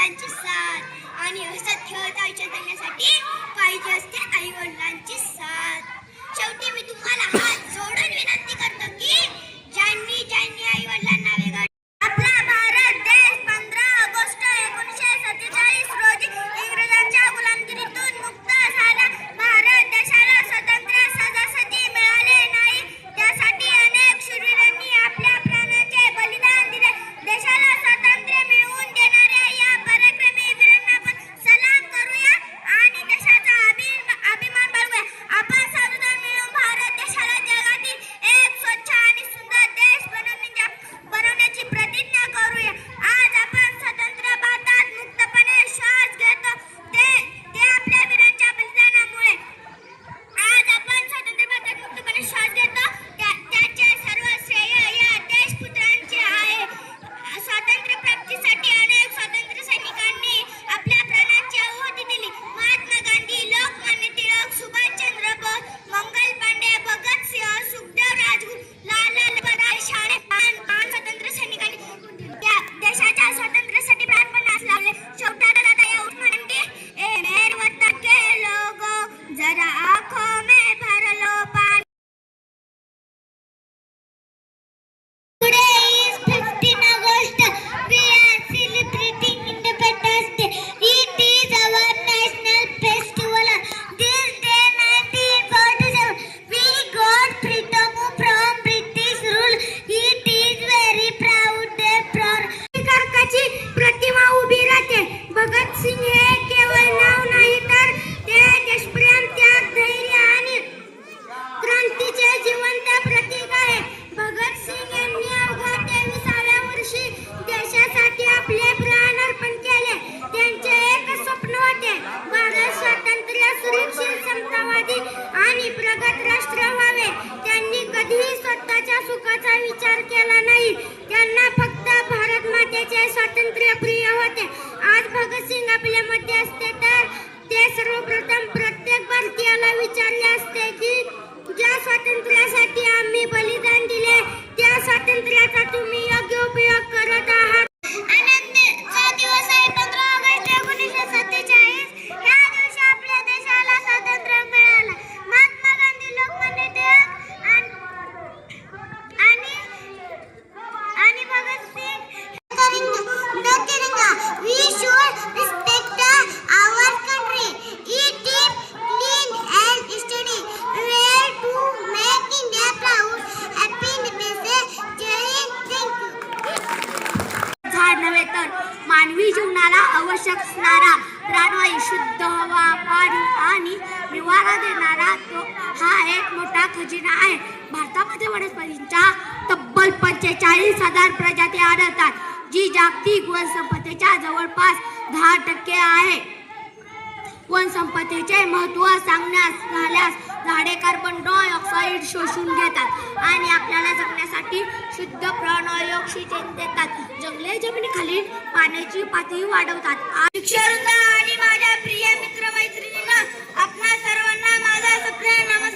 वडिलांची साथ आणि हसत खेळत आयुष्य जगण्यासाठी पाहिजे असते आई वडिलांची साथ. शेवटी मी तुम्हाला हात जोडून विनंती करतो की ज्यांनी आई वडिलांना वेगळं आपला भारत देश 15 ऑगस्ट 1947 रोजी इंग्रजांच्या गुलामगिरीतून मुक्त झाला. भारत देशाला स्वतंत्र सहजासहजी मिळाले नाही. त्यासाठी अनेक शूरवीरांनी आपल्या प्राणांचे बलिदान दिले. देशाला स्वातंत्र्य मिळवून देणाऱ्या या पराक्रमी वीरांना आपण सलाम करूया आणि देशाचा अभिमान बाळगूया. आपण सर्वजण मिळून भारत देशाला जगातील एक स्वच्छ आणि सुंदर देश बनवण्याची प्रतिज्ञा करूया. आज आपण स्वतंत्र भारतात मुक्तपणे श्वास घेतो ते आपल्या वीरांच्या बलिदानामुळे. आज आपण स्वतंत्र भारतात मुक्तपणे श्वास घेतो त्याचे सर्व श्रेय या देशपुत्रांचे आहे. स्वातंत्र्य प्राप्तीसाठी अनेक स्वातंत्र्य सैनिकांनी आपल्या प्राणांची आहुती दिली. महात्मा गांधी, लोकमान्य टिळक, सुभाषचंद्र बोस, मंगल पांडे, भगतसिंह, सुखदेव, राजगुरू, लाला लजपतराय, शाळे स्वातंत्र्य सैनिकांनी देशाच्या स्वातंत्र्यासाठी प्राणपण लावले. शेवटाला जाता या उठणारे मेरे वतन के लोगों जरा आंखों में भर लो पानी. Today is 15 August. We are celebrating Independence Day. It is our national festival. This day 1947 we got freedom from British rule. It is very proud day for कारकाची प्रतिमा उभी राहते. भगतसिंग हे केवळ नाव नाही तर ते देशप्रेम, त्याग, धैर्य आणि क्रांतीचे जिवंत प्रतीक आहे. भगतसिंग यांनी अवघ्या 23व्या वर्षी देशासाठी आपले प्राण अर्पण केले. त्यांचे एक स्वप्न होते, भारत स्वातंत्र्य, सुरक्षित, समतावादी आणि प्रगत राष्ट्र व्हावे. त्यांनी कधीही स्वतःच्या सुखाचा विचार केला नाही. त्यांना फक्त भारत मातेचे स्वातंत्र्य प्रिय होते. आज भगतसिंग आपल्या मध्ये असते तर ते सर्वप्रथम प्रत्येक भारतीयाला विचारले असते की ज्या स्वातंत्र्यासाठी आम्ही बलिदान दिले त्या स्वातंत्र्याचा तुम्ही योग्य उपयोग करत आहात. आनंदाचा दिवस आहे 15 ऑगस्ट 1947. या दिवशी आपल्या देशाला स्वातंत्र्य मिळालं. महात्मा गांधी, लोकमान्य टिळक आणि Bhagat Singh we should respect our country. Eat clean and study well to make India proud. Happy Independence Day. जय हिंद. झाड नव्हे तर मानवी जीवनाला आवश्यक असणारा प्राणवायू, शुद्ध हवा, पाणी आणि निवारा देणारा तो हा एक मोठा खजिना आहे. भारतामध्ये वनस्पतींच्या तब्बल 45,000 प्रजाती आढळतात, जी जागतिक वनसंपदेच्या जवळपास 10% आहे. वनसंपदेचे महत्त्व सांगण्यास झाल्यास झाडे कार्बन डायऑक्साईड शोषून घेतात आणि आपल्याला जगण्यासाठी शुद्ध प्राणवायू ऑक्सिजन देतात. जंगले जमिनीखालील पाण्याची पातळी वाढवतात. आणि माझ्या प्रिय मित्र मैत्रिणींना आपणा सर्वांना माझा नमस्कार.